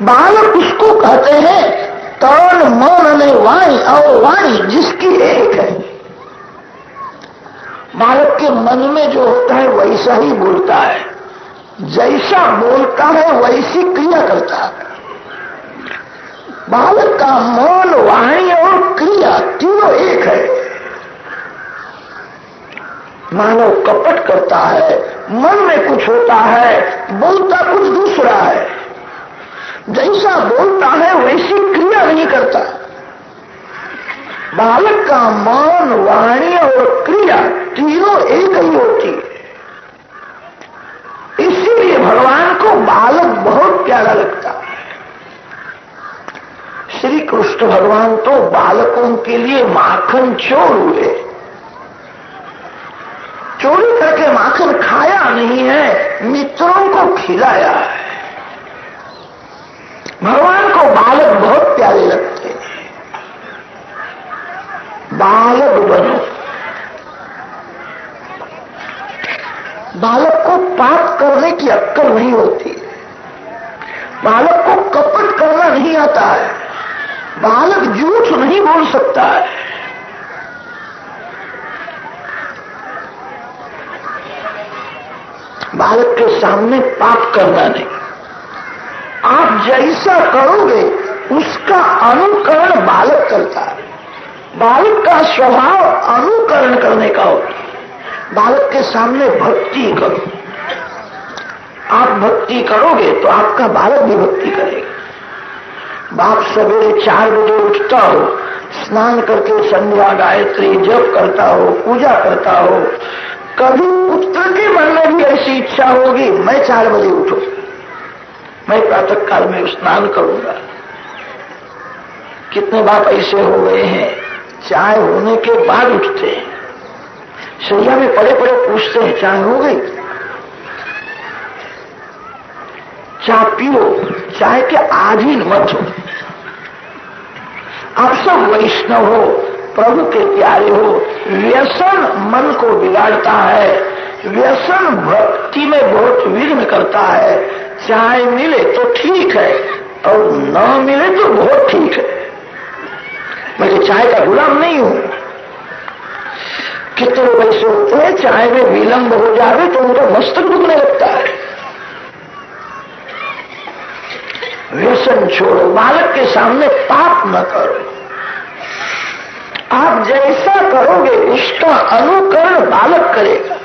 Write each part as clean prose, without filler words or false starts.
बालक उसको कहते हैं तन मन में वाणी और वाणी जिसकी एक है। बालक के मन में जो होता है वैसा ही बोलता है, जैसा बोलता है वैसी क्रिया करता है। बालक का मन, वाणी और क्रिया तीनों एक है। मानव कपट करता है, मन में कुछ होता है, बोलता कुछ दूसरा है। जैसा बोलता है वैसी क्रिया नहीं करता। बालक का मन, वाणी और क्रिया तीनों एक ही होती है। इसीलिए भगवान को बालक बहुत प्यारा लगता है। श्री कृष्ण भगवान तो बालकों के लिए माखन चोर हुए। चोरी करके माखन खाया नहीं है, मित्रों को खिलाया है। भगवान को बालक बहुत प्यारे लगते हैं। बालक बनो। बालक को पाप करने की अक्ल नहीं होती है। बालक को कपट करना नहीं आता है। बालक झूठ नहीं बोल सकता है। बालक के सामने पाप करना नहीं। आप जैसा करोगे उसका अनुकरण बालक करता है। बालक का स्वभाव अनुकरण करने का होता है। बालक के सामने भक्ति करो। आप भक्ति करोगे तो आपका बालक भी भक्ति करेगा। बाप सवेरे 4 बजे उठता हो, स्नान करके संध्या गायत्री जप करता हो, पूजा करता हो। कभी पुत्र के मन में भी ऐसी इच्छा होगी मैं 4 बजे उठूं, मैं प्रातः काल में स्नान करूंगा। कितने बाप ऐसे हो गए हैं चाय होने के बाद उठते हैं, शैया में पड़े पड़े पूछते हैं चाय हो गई? चाय पियो, चाय के आधीन मत हो। आप सब वैष्णव हो, प्रभु के प्यारे हो। व्यसन मन को बिगाड़ता है, व्यसन भक्ति में बहुत विघ्न करता है। चाय मिले तो ठीक है और न मिले तो बहुत ठीक है। मैं तो चाय का गुलाम नहीं हूं। कितने लोग ऐसे होते हैं चाय में विलंब हो जाए तो उनका मस्तक दुखने लगता है। व्यसन छोड़ो, बालक के सामने पाप न करो। आप जैसा करोगे उसका अनुकरण बालक करेगा।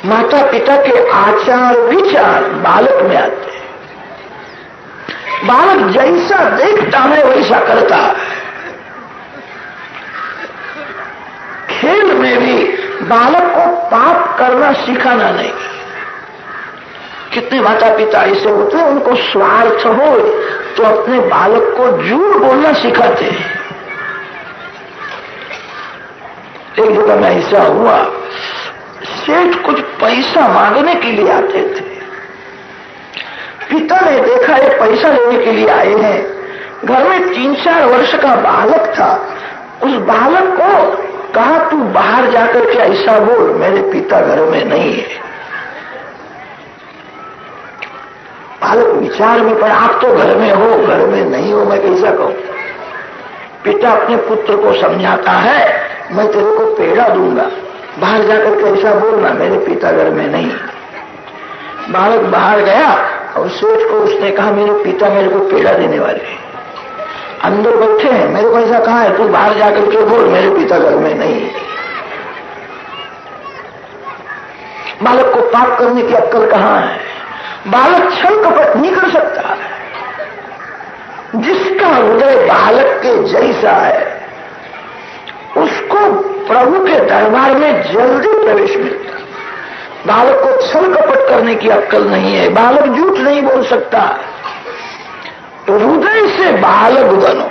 माता पिता के आचार विचार बालक में आते हैं। बालक जैसा देखता है वैसा करता है। खेल में भी बालक को पाप करना सिखाना नहीं। कितने माता पिता ऐसे होते हैं उनको स्वार्थ हो तो अपने बालक को झूठ बोलना सिखाते हैं। एक जगह में ऐसा हुआ, सेठ कुछ पैसा मांगने के लिए आते थे। पिता ने देखा ये पैसा लेने के लिए आए हैं। घर में 3-4 वर्ष का बालक था। उस बालक को कहा तू बाहर जाकर के ऐसा बोल मेरे पिता घर में नहीं है। बालक विचार में पड़ा, आप तो घर में हो, घर में नहीं हो, मैं कैसा कहूं? पिता अपने पुत्र को समझाता है मैं तेरे को पेड़ा दूंगा, बाहर जाकर के ऐसा बोलना मेरे पिता घर में नहीं। बालक बाहर गया और सेठ को उसने कहा मेरे पिता मेरे को पेड़ा देने वाले हैं, अंदर बैठे हैं, मेरे को ऐसा कहा है तू बाहर जाकर के बोल मेरे पिता घर में नहीं। बालक को पाप करने की अक्ल कहां है? बालक छल कपट नहीं कर सकता। जिसका हृदय बालक के जैसा है उसको प्रभु के दरबार में जल्दी प्रवेश मिलता। बालक को छल कपट करने की अक्ल नहीं है, बालक झूठ नहीं बोल सकता। हृदय से बालक बनो।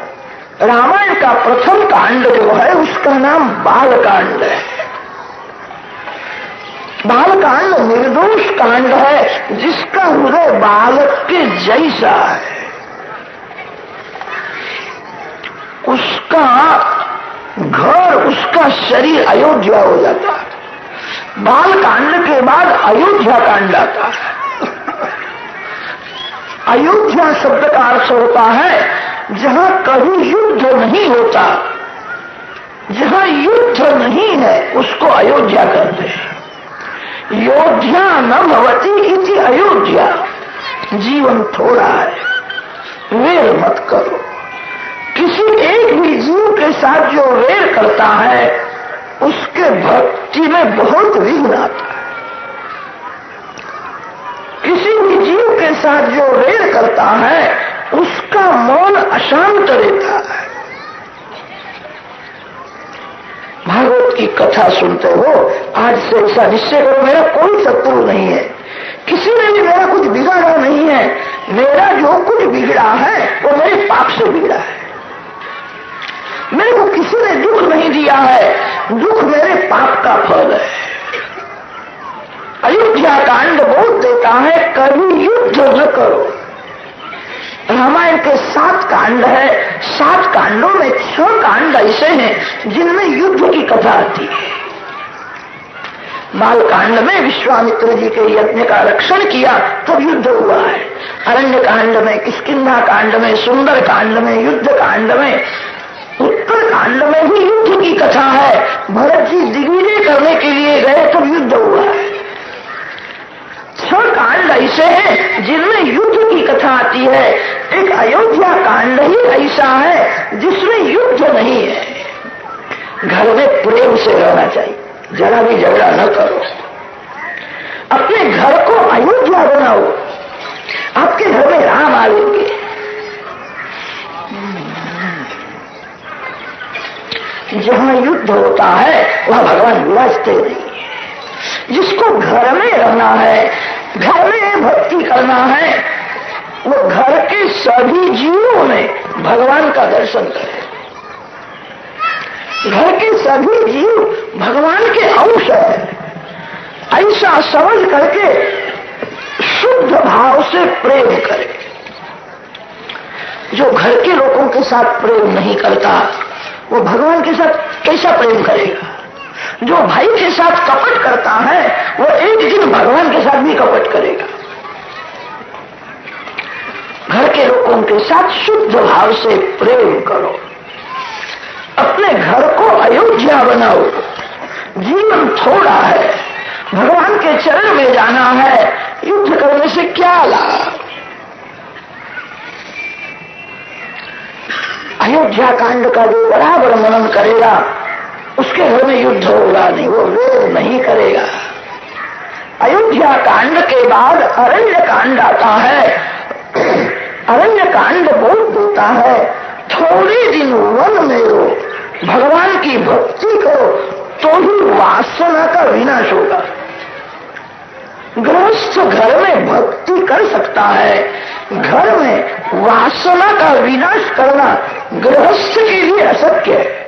रामायण का प्रथम कांड जो है उसका नाम बाल कांड है। बाल कांड निर्दोष कांड है जिसका हृदय बालक के जैसा है। उसका घर, उसका शरीर अयोध्या हो जाता है। बाल कांड के बाद अयोध्या कांड आता है। अयोध्या शब्द का अर्थ होता है जहां कभी युद्ध नहीं होता, जहां युद्ध नहीं है उसको अयोध्या कहते हैं। योध्या न भवति इति अयोध्या। जीवन थोड़ा है, वेर मत करो। किसी एक भी जीव के साथ जो वेर करता है उसके भक्ति में बहुत विघ्न आता है। किसी भी जीव के साथ जो वेर करता है उसका मन अशांत रहता है। भागवत की कथा सुनते हो, आज से ऐसा निश्चय करो मेरा कोई शत्रु नहीं है, किसी ने भी मेरा कुछ बिगाड़ा नहीं है, मेरा जो कुछ बिगड़ा है वो मेरे पाप से बिगड़ा है। मेरे को किसी ने दुख नहीं दिया है, दुख मेरे पाप का फल है। अयोध्या कांड बोल देता है कभी युद्ध न करो। रामायण के 7 कांड है, 7 कांडों में 6 कांड ऐसे हैं जिनमें युद्ध की कथा आती है। बाल कांड में विश्वामित्र जी के यज्ञ का रक्षण किया तब युद्ध हुआ है। अरण्य कांड में, किष्किंधा कांड में, सुंदर कांड में, युद्ध कांड में, उत्तर कांड में भी युद्ध की कथा है। भरत जी दिग्विजय करने के लिए गए तब युद्ध हुआ है। 6 कांड ऐसे हैं जिनमें युद्ध की कथा आती है। एक अयोध्या कांड ही ऐसा है जिसमें युद्ध नहीं है। घर में प्रेम से रहना चाहिए, जरा भी झगड़ा न करो। अपने घर को अयोध्या बनाओ, आपके घर में राम आएंगे। जहां युद्ध होता है वहां भगवान विराजते नहीं। जिसको घर में रहना है, घर में भक्ति करना है, वो घर के सभी जीवों में भगवान का दर्शन करे। घर के सभी जीव भगवान के अंश है, ऐसा समझ करके शुद्ध भाव से प्रेम करे। जो घर के लोगों के साथ प्रेम नहीं करता वो भगवान के साथ कैसा प्रेम करेगा? जो भाई के साथ कपट करता है वो एक दिन भगवान के साथ भी कपट करेगा। घर के लोगों के साथ शुद्ध भाव से प्रेम करो, अपने घर को अयोध्या बनाओ। जीवन थोड़ा है, भगवान के चरण में जाना है, युद्ध करने से क्या लाभ? अयोध्या कांड का जो बराबर मनन करेगा उसके घर में युद्ध होगा नहीं, वो वेर नहीं करेगा। अयोध्या कांड के बाद अरण्य कांड आता है। अरण्य कांड बोल देता है थोड़े दिन वन में रहो, भगवान की भक्ति करो तो ही वासना का विनाश होगा। गृहस्थ घर में भक्ति कर सकता है, घर में वासना का विनाश करना गृहस्थ के लिए अशक्य है।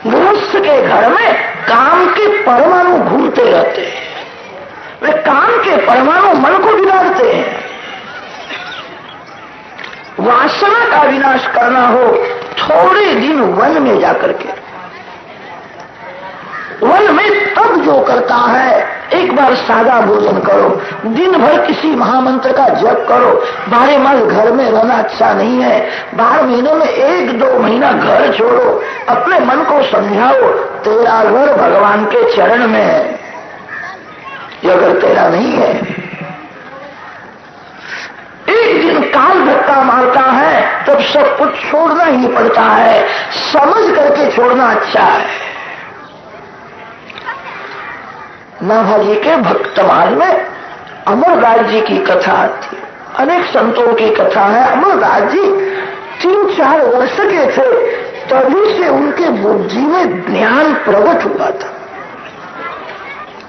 गृहस्थ के घर में काम के परमाणु घूमते रहते हैं, वे काम के परमाणु मन को बिगाड़ते हैं। वासना का विनाश करना हो थोड़े दिन वन में जाकर के, वन में तब जो करता है एक बार सादा भोजन करो, दिन भर किसी महामंत्र का जप करो। 12 मास घर में रहना अच्छा नहीं है, 12 महीनों में 1-2 महीना घर छोड़ो, अपने मन को समझाओ तेरा घर भगवान के चरण में है, ये अगर तेरा नहीं है। एक दिन काल धक्का मारता है तब सब कुछ छोड़ना ही पड़ता है, समझ करके छोड़ना अच्छा है। नाभाजी के भक्तमाल में अमरदास जी की कथा थी, अनेक संतों की कथा है। अमरदास जी 3-4 वर्ष के थे तभी से उनके बुद्धि में ज्ञान प्रकट हुआ था,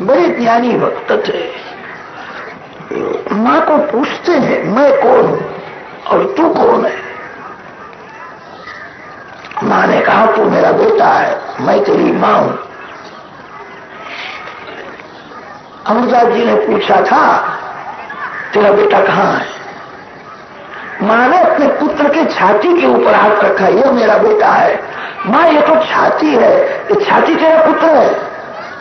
बड़े ज्ञानी भक्त थे। माँ को पूछते हैं मैं कौन हूं और तू कौन है? माँ ने कहा तू मेरा बेटा है, मैं तेरी माँ हूं। अमरदास जी ने पूछा था तेरा बेटा कहाँ है? माँ ने अपने पुत्र के छाती के ऊपर हाथ रखा, यह मेरा बेटा है। माँ ये तो छाती है, ये छाती तेरा पुत्र है,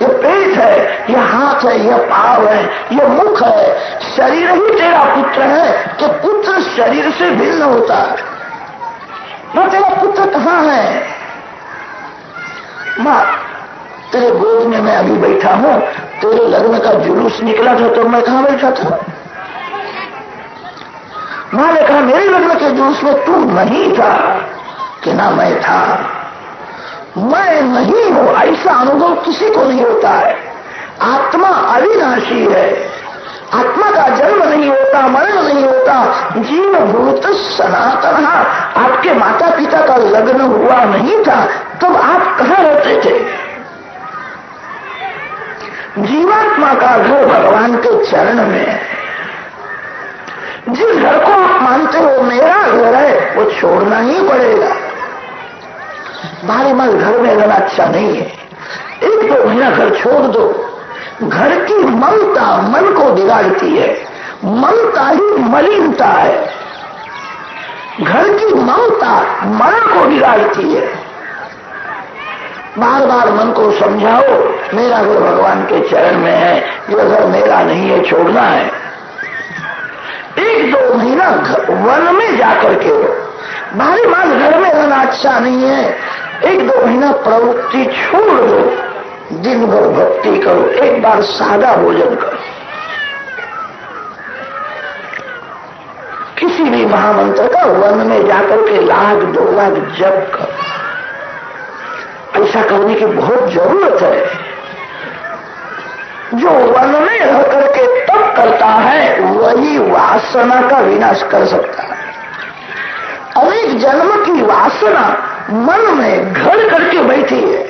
ये पेट है, यह हाथ है, यह पाँव है, यह मुख है, शरीर ही तेरा पुत्र है, तो पुत्र शरीर से भिन्न होता है। मां तेरा पुत्र कहाँ है? मां तेरे गोद में मैं अभी बैठा हूं, तेरे लग्न का जुलूस निकला था तो मैं कहाँ बैठा था? मां ने कहा मेरे लग्न के जुलूस में तू नहीं था कि ना मैं था। मैं नहीं हूं ऐसा अनुभव किसी को नहीं होता है। आत्मा अविनाशी है, आत्मा का जन्म नहीं होता, मरण नहीं होता, जीव भूत सनातन। आपके माता पिता का लग्न हुआ नहीं था तब आप कहाँ रहते थे? जीवात्मा का घर भगवान के चरण में है। जिस घर को आप मानते हो मेरा घर है वो छोड़ना ही पड़ेगा। बारे माल घर में रहना अच्छा नहीं है। 1-2 महीना घर छोड़ दो। घर की ममता मन को बिगाड़ती है, ममता ही मलिनता है। घर की ममता मन को बिगाड़ती है। बार बार मन को समझाओ मेरा घर भगवान के चरण में है, यह घर मेरा नहीं है, छोड़ना है। 1-2 महीना वन में जाकर के बारी बार घर में रहना अच्छा नहीं है। 1-2 महीना प्रवृत्ति छोड़ दो, दिन भर भक्ति करो, एक बार सादा भोजन करो, किसी भी महामंत्र का वन में जाकर के 1,00,000-2 लाख जप करो। ऐसा करने की बहुत जरूरत है। जो वन में रह करके तप करता है वही वासना का विनाश कर सकता है। अनेक जन्म की वासना मन में घर करके बैठी है।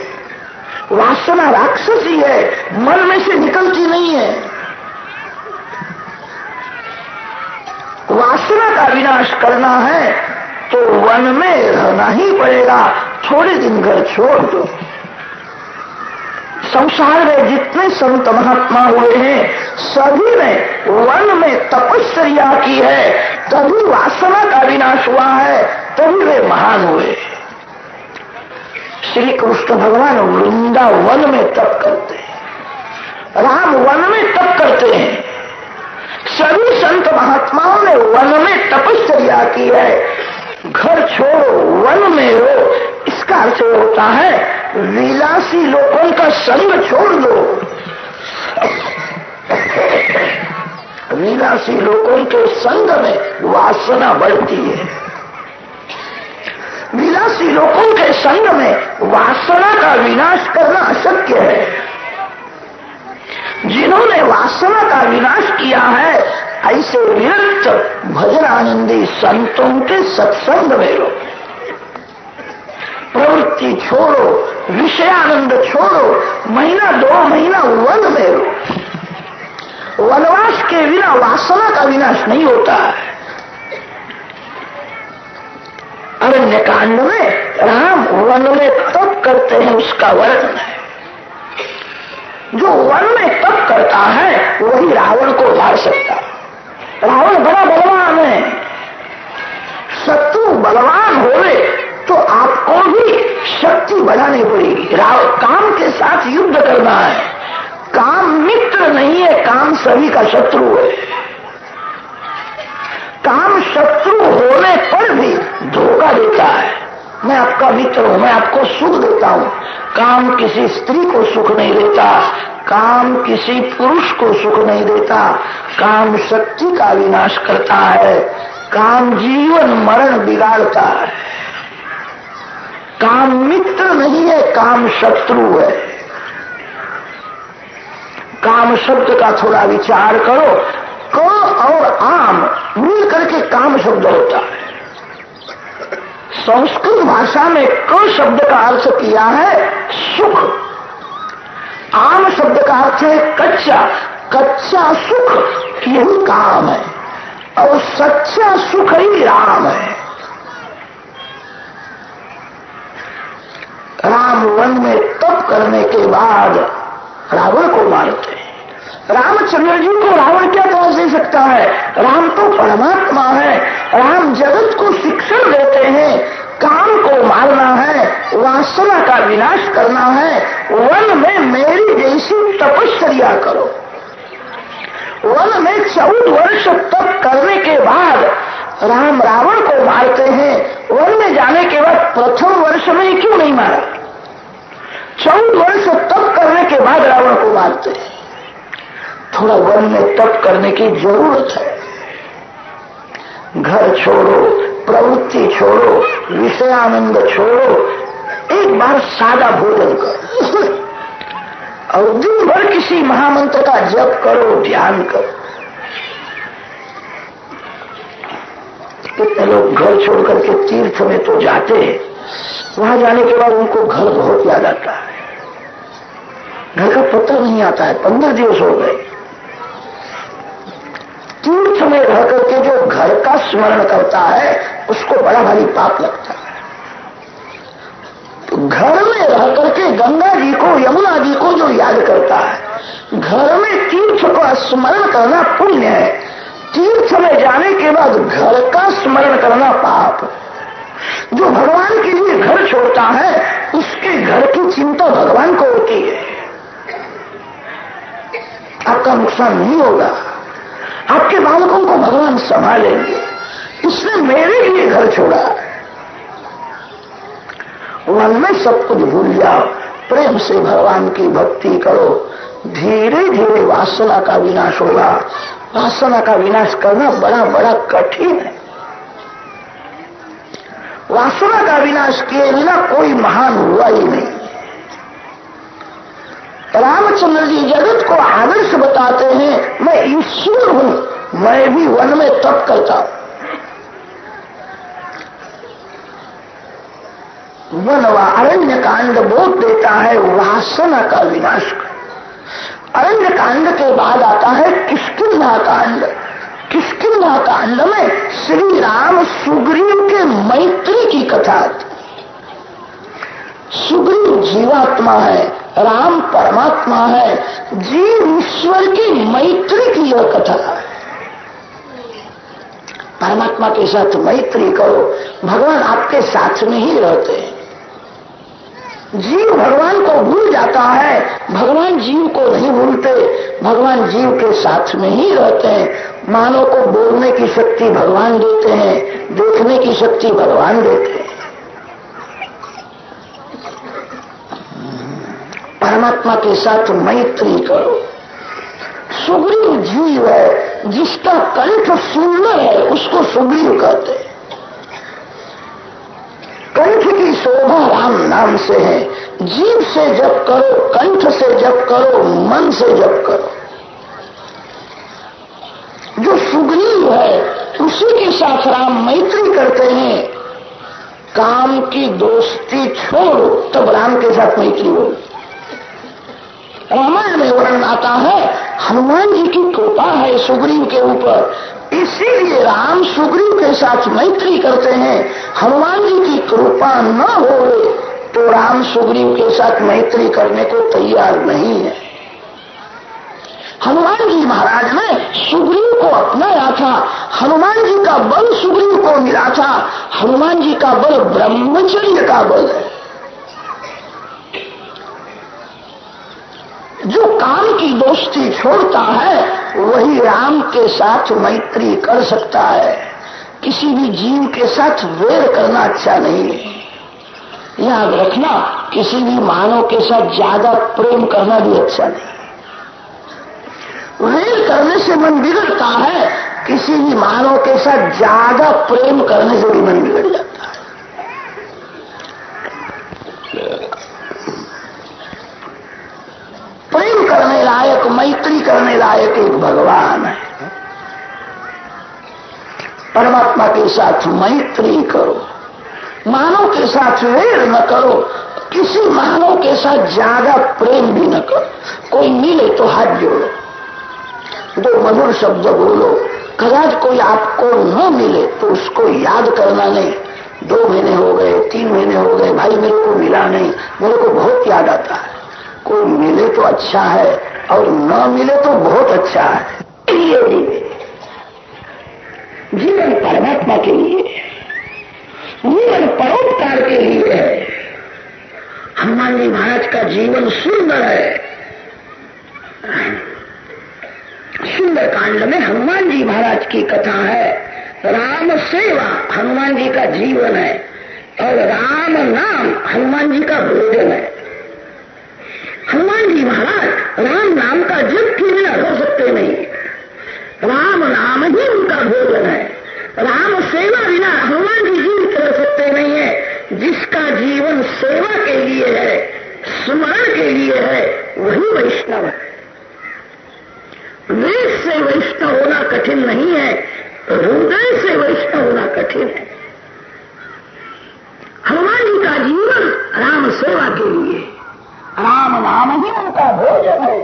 वासना राक्षसी है, मन में से निकलती नहीं है। वासना का विनाश करना है तो वन में रहना ही पड़ेगा। थोड़े दिन घर छोड़ दो। संसार में जितने संत महात्मा हुए हैं सभी ने वन में तपस्या की है, तभी वासना का विनाश हुआ है, तभी वे महान हुए। श्री कृष्ण भगवान वृंदावन में तप करते हैं, राम वन में तप करते हैं। सभी संत महात्माओं ने वन में तपस्या की है। घर छोड़ो, वन में रहो, इसका अर्थ होता है विलासी लोगों का संग छोड़ दो। विलासी लोगों के संग में वासना बढ़ती है। विलासी लोगों के संग में वासना का विनाश करना अशक्य है। जिन्होंने वासना का विनाश किया है ऐसे विरक्त भजन आनंदी संतों के सत्संग में रहो। प्रवृत्ति छोड़ो, विषयानंद छोड़ो, 1-2 महीना वन में रहो। वनवास के बिना वासना का विनाश नहीं होता है। अरण्य कांड में राम वन में तप करते हैं, उसका वर्णन है। जो वन में तप करता है वही रावण को मार सकता है। रावण बड़ा बलवान है। शत्रु बलवान होवे तो आपको भी शक्ति बढ़ानी पड़ेगी। काम के साथ युद्ध करना है। काम मित्र नहीं है, काम सभी का शत्रु है। काम शत्रु होने पर भी धोखा देता है। मैं आपका मित्र हूं, मैं आपको सुख देता हूं। काम किसी स्त्री को सुख नहीं देता, काम किसी पुरुष को सुख नहीं देता। काम शक्ति का विनाश करता है, काम जीवन मरण बिगाड़ता है। काम मित्र नहीं है, काम शत्रु है। काम शब्द का थोड़ा विचार करो। क और आम मिल करके काम शब्द होता है। संस्कृत भाषा में क शब्द का अर्थ किया है सुख, आम शब्द का अर्थ है कच्चा। कच्चा सुख यही काम है और सच्चा सुख ही राम है। राम वन में तप करने के बाद रावण को मारते हैं। रामचंद्र जी को रावण क्या दोष दे सकता है? राम तो परमात्मा है। राम जगत को शिक्षण देते हैं। काम को मारना है, वासना का विनाश करना है, वन में मेरी जैसी तपस्या करो। वन में 14 वर्ष तप करने के बाद राम रावण को मारते हैं, वन में जाने के बाद प्रथम वर्ष में क्यों नहीं मारा? 14 वर्ष तप करने के बाद रावण को मारते हैं। थोड़ा वन में तप करने की जरूरत है। घर छोड़ो, प्रवृत्ति छोड़ो, विषयानंद छोड़ो, एक बार सादा भोजन करो और दिन भर किसी महामंत्र का जप करो, ध्यान करो। कितने लोग घर छोड़ करके तीर्थ में तो जाते हैं, वहां जाने के बाद उनको घर बहुत याद आता है, घर का पता नहीं आता है। 15 दिवस हो गए। तीर्थ में रह करके जो घर का स्मरण करता है उसको बड़ा भारी पाप लगता है। तो घर में रह करके गंगा जी को, यमुना जी को जो याद करता है, घर में तीर्थ का स्मरण करना पुण्य है। तीर्थ में जाने के बाद घर का स्मरण करना पाप। जो भगवान के लिए घर छोड़ता है उसके घर की चिंता भगवान को होती है। आपका नुकसान नहीं होगा, आपके बालकों को भगवान संभालेंगे। इसने मेरे लिए घर छोड़ा। वन में सब कुछ भूल जाओ, प्रेम से भगवान की भक्ति करो, धीरे धीरे वासना का विनाश होगा। वासना का विनाश करना बड़ा बड़ा कठिन है। वासना का विनाश किए बिना कोई महान हुआ ही नहीं। रामचंद्र जी जगत को आदर्श बताते हैं, मैं ईश्वर हूं, मैं भी वन में तप करता हूं। वन व अरण्य कांड बोध देता है वासना का विनाश। अरण्य कांड के बाद आता है किष्किंधा कांड। किष्किंधा कांड में श्री राम सुग्रीव के मैत्री की कथा आती। सुग्रीव जीवात्मा है, राम परमात्मा है, जीव ईश्वर की मैत्री की यह कथा है। परमात्मा के साथ मैत्री करो, भगवान आपके साथ में ही रहते हैं। जीव भगवान को भूल जाता है, भगवान जीव को नहीं भूलते, भगवान जीव के साथ में ही रहते हैं। मानव को बोलने की शक्ति भगवान देते हैं, देखने की शक्ति भगवान देते हैं। परमात्मा के साथ मैत्री करो। सुग्रीव जीव है, जिसका कंठ सुंदर है उसको सुग्रीव कहते हैं। कंठ की शोभा राम नाम से है। जीव से जप करो, कंठ से जप करो, मन से जप करो। जो सुग्रीव है उसी के साथ राम मैत्री करते हैं। काम की दोस्ती छोड़ो, तब राम के साथ मैत्री हो। रामायण में वर्णन आता है, हनुमान जी की कृपा है सुग्रीव के ऊपर, इसीलिए राम सुग्रीव के साथ मैत्री करते हैं। हनुमान जी की कृपा न हो तो राम सुग्रीव के साथ मैत्री करने को तैयार नहीं है। हनुमान जी महाराज ने सुग्रीव को अपनाया था। हनुमान जी का बल सुग्रीव को मिला था। हनुमान जी का बल ब्रह्मचर्य का बल है। जो काम की दोस्ती छोड़ता है वही राम के साथ मैत्री कर सकता है। किसी भी जीव के साथ वैर करना अच्छा नहीं है। याद रखना, किसी भी मानव के साथ ज्यादा प्रेम करना भी अच्छा नहीं। वैर करने से मन बिगड़ता है, किसी भी मानव के साथ ज्यादा प्रेम करने से भी मन बिगड़ जाता है। प्रेम करने लायक, मैत्री करने लायक एक भगवान है। परमात्मा के साथ मैत्री करो, मानव के साथ वैर न करो, किसी मानव के साथ ज्यादा प्रेम भी न करो। कोई मिले तो हाथ जोड़ो, दो मधुर शब्द बोलो। कदाच कोई आपको न मिले तो उसको याद करना नहीं। 2 महीने हो गए, 3 महीने हो गए, भाई मेरे को मिला नहीं, मेरे को बहुत याद आता है। कोई मिले तो अच्छा है और न मिले तो बहुत अच्छा है। ये जीवन परमात्मा के लिए। जीवन परोपकार के लिए है। हनुमान जी महाराज का जीवन सुंदर है। सुंदर कांड में हनुमान जी महाराज की कथा है। राम सेवा हनुमान जी का जीवन है और राम नाम हनुमान जी का भोजन है। हनुमान जी महाराज राम नाम का जप के बिना हो सकते नहीं। राम नाम ही उनका भोजन है। राम सेवा बिना हनुमान जी जीवित रह सकते नहीं है। जिसका जीवन सेवा के लिए है, स्मरण के लिए है, वही वैष्णव है। वेद से वैष्णव होना कठिन नहीं है, हृदय से वैष्णव होना कठिन है। हनुमान जी का जीवन राम सेवा के लिए, राम नाम ही उनका भोजन है।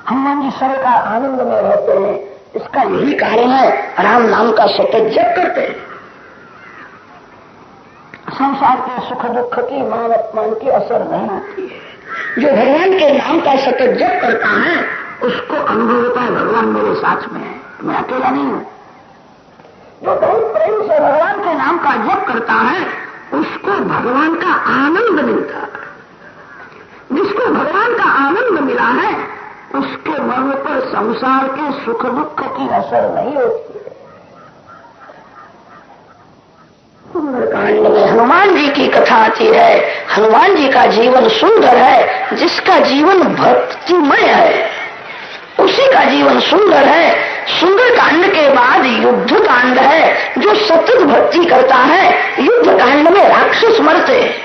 हनुमान जी सर्व का आनंद में रहते हैं। इसका यही कारण है, राम नाम का सतत जप करते हैं। संसार के सुख दुख की मान अपमान की असर नहीं होती है। जो भगवान के नाम का सतत जप करता है उसको अनुभव होता है भगवान मेरे साथ में है, मैं अकेला नहीं हूं। जो बहुत प्रेम से भगवान के नाम का जप करता है उसको भगवान का आनंद मिलता है। जिसको भगवान का आनंद मिला है उसके मन पर संसार के सुख दुख की असर नहीं होती है। सुंदरकांड में हनुमान जी की कथा आती है। हनुमान जी का जीवन सुंदर है। जिसका जीवन भक्तिमय है उसी का जीवन सुंदर है। सुंदर कांड के बाद युद्ध कांड है। जो सतत भक्ति करता है, युद्ध कांड में राक्षस मरते हैं।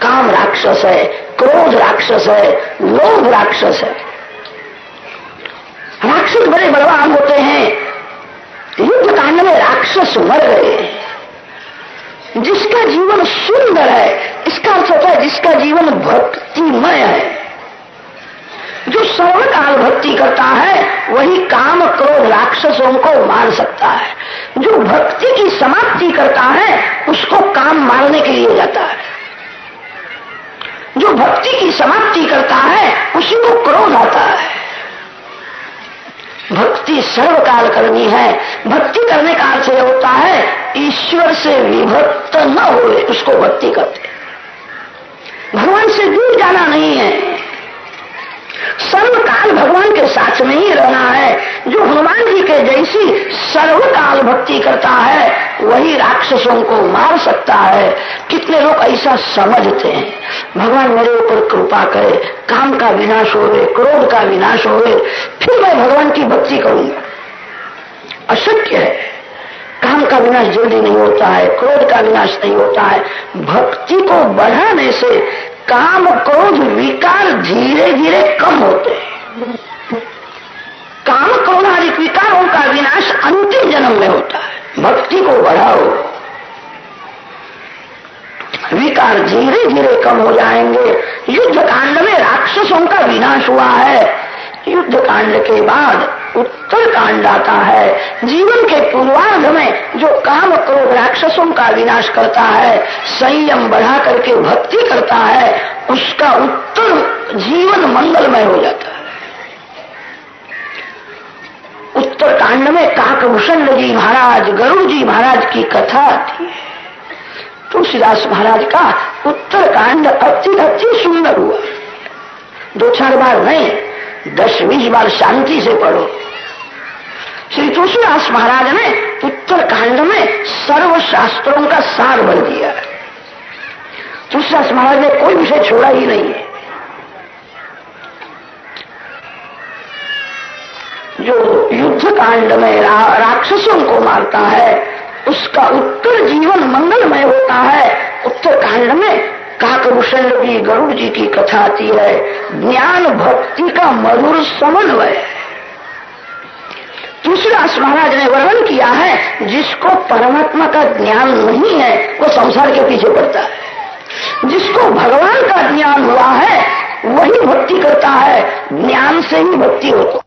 काम राक्षस है, क्रोध राक्षस है, लोभ राक्षस है। राक्षस बड़े बलवान होते हैं। युद्ध कांड में राक्षस मर गए। जिसका जीवन सुंदर है, इसका अर्थ होता है जिसका जीवन भक्तिमय है। जो सर्वकाल भक्ति करता है वही काम क्रोध राक्षसों को मार सकता है। जो भक्ति की समाप्ति करता है उसको काम मारने के लिए जाता है। जो भक्ति की समाप्ति करता है उसी को क्रोध आता है। भक्ति सर्वकाल करनी है। भक्ति करने का अर्थ यह होता है ईश्वर से विभक्त न होए उसको भक्ति करते। भगवान से दूर जाना नहीं है, सर्वकाल भगवान के साथ में ही रहना है। जो हनुमान जी के जैसी सर्वकाल भक्ति करता है वही राक्षसों को मार सकता है। कितने लोग ऐसा समझते हैं भगवान मेरे ऊपर कृपा करे, काम का विनाश होवे, क्रोध का विनाश होवे, फिर मैं भगवान की भक्ति करूंगा। अशक्य है। काम का विनाश जल्दी नहीं होता है, क्रोध का विनाश नहीं होता है। भक्ति को बढ़ाने से काम क्रोध विकार धीरे धीरे कम होते हैं। काम क्रोध आदि विकारों का विनाश अंतिम जन्म में होता है। भक्ति को बढ़ाओ, विकार धीरे धीरे कम हो जाएंगे। युद्ध कांड में राक्षसों का विनाश हुआ है। युद्ध कांड के बाद उत्तर कांड आता है। जीवन के पूर्वार्ध में जो काम क्रोध राक्षसों का विनाश करता है, संयम बढ़ा करके भक्ति करता है, उसका उत्तर जीवन मंगलमय हो जाता है। उत्तर कांड में काकभूषण जी महाराज, गरुड़ जी महाराज की कथा आती है। तुलसीदास महाराज का उत्तर कांड अति सुंदर हुआ। 2-4 बार नहीं, 10-20 बार शांति से पढ़ो। श्री तुलसीदास महाराज ने उत्तर कांड में सर्व शास्त्रों का सार भर दिया। तुलसीदास महाराज ने कोई विषय छोड़ा ही नहीं है। जो युद्ध कांड में राक्षसों को मारता है उसका उत्तर जीवन मंगलमय होता है। उत्तर कांड में काकभूषण जी, गरुड़ जी की कथा आती है। ज्ञान भक्ति का मधुर समन्वय। तुलसीदास महाराज ने वर्णन किया है जिसको परमात्मा का ज्ञान नहीं है वो संसार के पीछे पड़ता है। जिसको भगवान का ज्ञान हुआ है वही भक्ति करता है। ज्ञान से ही भक्ति होती है।